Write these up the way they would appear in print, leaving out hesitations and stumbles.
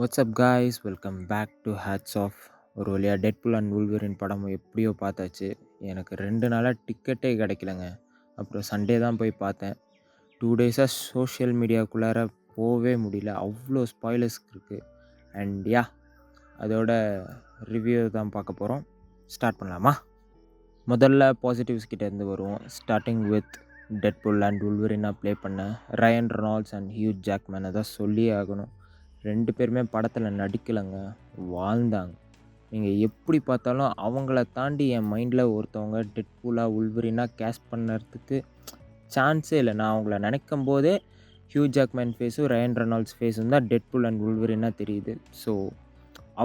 WhatsApp guys, welcome back to hats off. ஒரு வழியாக Deadpool and வூல்வரின் படம் எப்படியோ பார்த்தாச்சு. எனக்கு 2 நாளாக டிக்கெட்டே கிடைக்கலங்க. அப்புறம் சண்டே தான் போய் பார்த்தேன். 2 டேஸாக சோஷியல் மீடியாவுக்குள்ளார போகவே முடியல. அவ்வளோ ஸ்பாய்லர்ஸ் இருக்குது. அண்ட் அதோட ரிவ்யூ தான் பார்க்க போகிறோம். ஸ்டார்ட் பண்ணலாமா? முதல்ல பாசிட்டிவ்ஸ் கிட்டேருந்து வருவோம். ஸ்டார்டிங் வித் டெட்புல் அண்ட் வூல்வரினாக ப்ளே பண்ண ரயன் ரெனால்ட்ஸ் அண்ட் ஹியூ ஜாக்மேனை தான் சொல்லியே ஆகணும். 2 பேருமே படத்தில் நடிக்கலைங்க, வாழ்ந்தாங்க. நீங்கள் எப்படி பார்த்தாலும் அவங்கள தாண்டி என் மைண்டில் ஒருத்தவங்க டெட்பூலாக வூல்வரினாக கேஸ்ட் பண்ணுறதுக்கு சான்ஸே இல்லை. நான் அவங்கள நினைக்கும் போதே ஹியூ ஜாக்மேன் ஃபேஸும் ரயன் ரெனால்ட்ஸ் ஃபேஸும் தான் டெட்பூல் அண்ட் வூல்வரினாக தெரியுது. ஸோ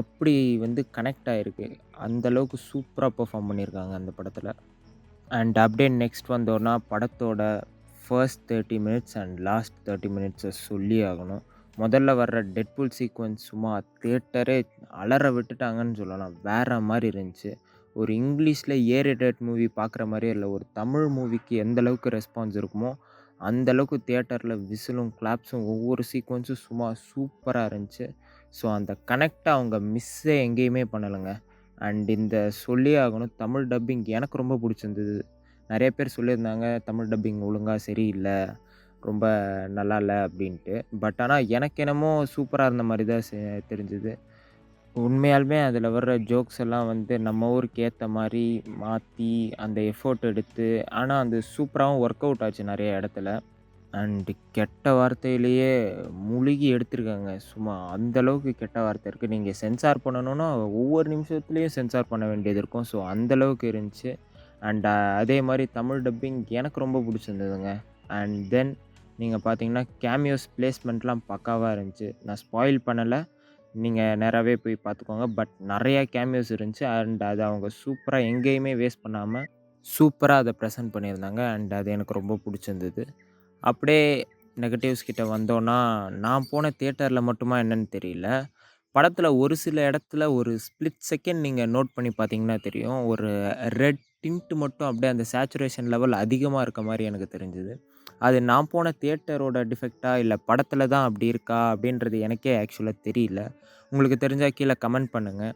அப்படி கனெக்ட் ஆகிருக்கு. அந்தளவுக்கு சூப்பராக பெர்ஃபார்ம் பண்ணியிருக்காங்க அந்த படத்தில். அண்ட் அப்படியே நெக்ஸ்ட் வந்தோன்னா படத்தோட ஃபர்ஸ்ட் 30 மினிட்ஸ் அண்ட் லாஸ்ட் 30 மினிட்ஸை சொல்லி ஆகணும். முதல்ல வர்ற டெட்புல் சீக்வன்ஸ் சும்மா தியேட்டரே அலற விட்டுட்டாங்கன்னு சொல்லலாம். வேறு மாதிரி இருந்துச்சு. ஒரு இங்கிலீஷில் ஏரேட்டட் மூவி பார்க்குற மாதிரியே இல்லை. ஒரு தமிழ் மூவிக்கு எந்த அளவுக்கு ரெஸ்பான்ஸ் இருக்குமோ அந்தளவுக்கு தியேட்டரில் விசிலும் கிளாப்ஸும் ஒவ்வொரு சீக்வன்ஸும் சும்மா சூப்பராக இருந்துச்சு. ஸோ அந்த கனெக்டை அவங்க மிஸ்ஸே எங்கேயுமே பண்ணலைங்க. அண்ட் இந்த சொல்லியே ஆகணும், தமிழ் டப்பிங் எனக்கு ரொம்ப பிடிச்சிருந்தது. நிறைய பேர் சொல்லியிருந்தாங்க தமிழ் டப்பிங் ஒழுங்காக சரியில்லை, ரொம்ப நல்லா இல்லை அப்படின்ட்டு. பட் ஆனால் எனக்கு என்னமோ சூப்பராக இருந்த மாதிரி தான் தெரிஞ்சுது. உண்மையாலுமே அதில் வர்ற ஜோக்ஸ் எல்லாம் நம்ம ஊருக்கு ஏற்ற மாதிரி மாற்றி அந்த எஃபோர்ட் எடுத்து, ஆனால் அது சூப்பராகவும் ஒர்க் அவுட் ஆச்சு நிறைய இடத்துல. அண்டு கெட்ட வார்த்தையிலேயே முழுகி எடுத்திருக்காங்க. சும்மா அந்தளவுக்கு கெட்ட வார்த்தை இருக்குது. நீங்கள் சென்சார் பண்ணணுன்னா ஒவ்வொரு நிமிஷத்துலேயும் சென்சார் பண்ண வேண்டியது இருக்கும். ஸோ அந்தளவுக்கு இருந்துச்சு. அண்ட் அதே மாதிரி தமிழ் டப்பிங் எனக்கு ரொம்ப பிடிச்சிருந்ததுங்க. அண்ட் தென் நீங்கள் பார்த்தீங்கன்னா கேமியோஸ் பிளேஸ்மெண்ட்லாம் பக்காவாக இருந்துச்சு. நான் ஸ்பாயில் பண்ணலை, நீங்கள் நேராகவே போய் பார்த்துக்கோங்க. பட் நிறையா கேமியோஸ் இருந்துச்சு. அண்ட் அதை அவங்க சூப்பராக எங்கேயுமே வேஸ்ட் பண்ணாமல் சூப்பராக அதை ப்ரெசென்ட் பண்ணியிருந்தாங்க. அண்ட் அது எனக்கு ரொம்ப பிடிச்சிருந்தது. அப்படியே நெகட்டிவ்ஸ் கிட்ட வந்தோன்னா, நான் போன தியேட்டரில் மட்டுமா என்னன்னு தெரியல. படத்தில் ஒரு சில இடத்துல ஒரு ஸ்ப்ளிட் செகண்ட் நீங்கள் நோட் பண்ணி பார்த்தீங்கன்னா தெரியும். ஒரு ரெட் டிண்ட் மட்டும் அப்படியே அந்த சேச்சுரேஷன் லெவல் அதிகமாக இருக்க மாதிரி எனக்கு தெரிஞ்சுது. அது நான் போன தியேட்டரோட டிஃபெக்ட்டா இல்லை படத்தில் தான் அப்படி இருக்கா அப்படின்றது எனக்கே ஆக்சுவலாக தெரியல. உங்களுக்கு தெரிஞ்சால் கீழே கமெண்ட் பண்ணுங்கள்.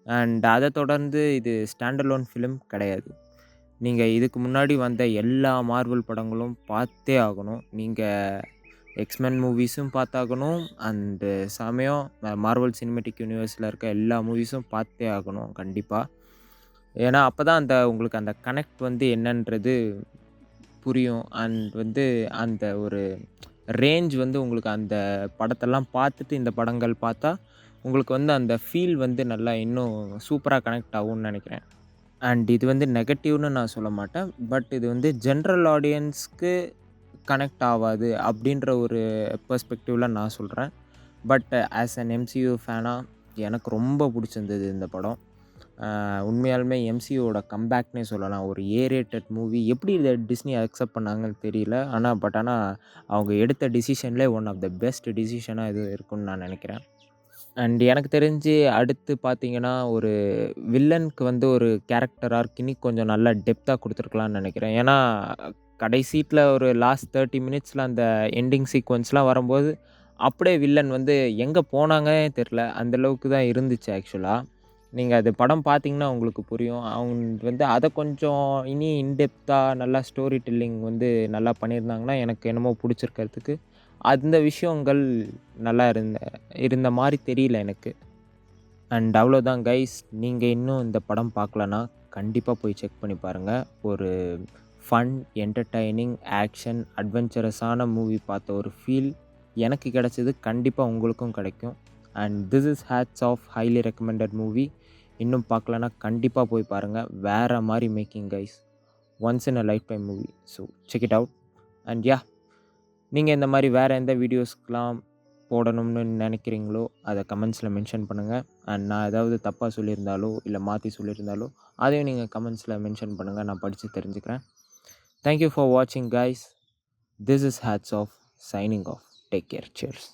அண்ட் அதை தொடர்ந்து இது ஸ்டாண்ட் அலோன் ஃபிலிம் கிடையாது. நீங்கள் இதுக்கு முன்னாடி வந்த எல்லா மார்வல் படங்களும் பார்த்தே ஆகணும். நீங்கள் எக்ஸ்மென் மூவிஸும் பார்த்தாகணும். அண்டு சமயம் மார்வல் சினிமேட்டிக் யூனிவர்ஸில் இருக்க எல்லா மூவிஸும் பார்த்தே ஆகணும் கண்டிப்பாக. ஏன்னா அப்போ தான் உங்களுக்கு அந்த கனெக்ட் என்னன்றது புரியும். அண்ட் அந்த ஒரு ரேஞ்ச் உங்களுக்கு அந்த படத்தெல்லாம் பார்த்துட்டு இந்த படங்கள் பார்த்தா உங்களுக்கு அந்த ஃபீல் நல்லா இன்னும் சூப்பராக கனெக்ட் ஆகும்னு நினைக்கிறேன். அண்ட் இது நெகட்டிவ்னு நான் சொல்ல மாட்டேன். பட் இது ஜென்ரல் ஆடியன்ஸ்க்கு கனெக்ட் ஆகாது அப்படின்ற ஒரு பெர்ஸ்பெக்டிவில் நான் சொல்கிறேன். பட் ஆஸ் அன் எம்சியூ ஃபேனாக எனக்கு ரொம்ப பிடிச்சிருந்தது இந்த படம். உண்மையாலுமே எம்சியூவோட கம்பேக்னே சொல்லலாம். ஒரு ஏரேட்டட் மூவி எப்படி இதை டிஸ்னி அக்செப்ட் பண்ணாங்கன்னு தெரியல. ஆனால் அவங்க எடுத்த டிசிஷன்லேயே ஒன் ஆஃப் த பெஸ்ட் டிசிஷனாக இது இருக்குன்னு நான் நினைக்கிறேன். அண்ட் எனக்கு தெரிஞ்சு அடுத்து பார்த்தீங்கன்னா, ஒரு வில்லனுக்கு ஒரு கேரக்டர் ஆர்க் இன்னி கொஞ்சம் நல்லா டெப்த்தாக கொடுத்துருக்கலான்னு நினைக்கிறேன். ஏன்னா கடைசீட்டில் ஒரு லாஸ்ட் 30 மினிட்ஸில் அந்த எண்டிங் சீக்வென்ஸ்லாம் வரும்போது அப்படியே வில்லன் எங்கே போனாங்கன்னே தெரில. அந்தளவுக்கு தான் இருந்துச்சு ஆக்சுவலாக. நீங்கள் அது படம் பார்த்தீங்கன்னா உங்களுக்கு புரியும். அவங்க அதை கொஞ்சம் இனி இன்டெப்த்தாக நல்லா ஸ்டோரி டெல்லிங் நல்லா பண்ணியிருந்தாங்கன்னா எனக்கு என்னமோ பிடிச்சிருக்கிறதுக்கு அந்த விஷயங்கள் நல்லா இருந்த மாதிரி தெரியல எனக்கு. அண்ட் அவ்வளோதான் கைஸ். நீங்கள் இன்னும் இந்த படம் பார்க்கலன்னா கண்டிப்பாக போய் செக் பண்ணி பாருங்கள். ஒரு ஃபன், என்டர்டைனிங், ஆக்ஷன், அட்வென்ச்சரஸான மூவி பார்த்த ஒரு ஃபீல் எனக்கு கிடச்சிது. கண்டிப்பாக உங்களுக்கும் கிடைக்கும். And this is hats off highly recommended movie. இன்னும் பார்க்கலன்னா கண்டிப்பாக போய் பாருங்கள். வேறு மாதிரி making guys. Once in a lifetime movie. So check it out. And நீங்கள் இந்த மாதிரி வேறு எந்த வீடியோஸ்க்கெலாம் போடணும்னு நினைக்கிறீங்களோ அதை கமெண்ட்ஸில் மென்ஷன் பண்ணுங்கள். அண்ட் நான் ஏதாவது தப்பாக சொல்லியிருந்தாலோ இல்லை மாற்றி சொல்லியிருந்தாலோ அதையும் நீங்கள் கமெண்ட்ஸில் மென்ஷன் பண்ணுங்கள். நான் படித்து தெரிஞ்சுக்கிறேன். Thank you for watching guys. This is Hats Off signing off. Take care. Cheers.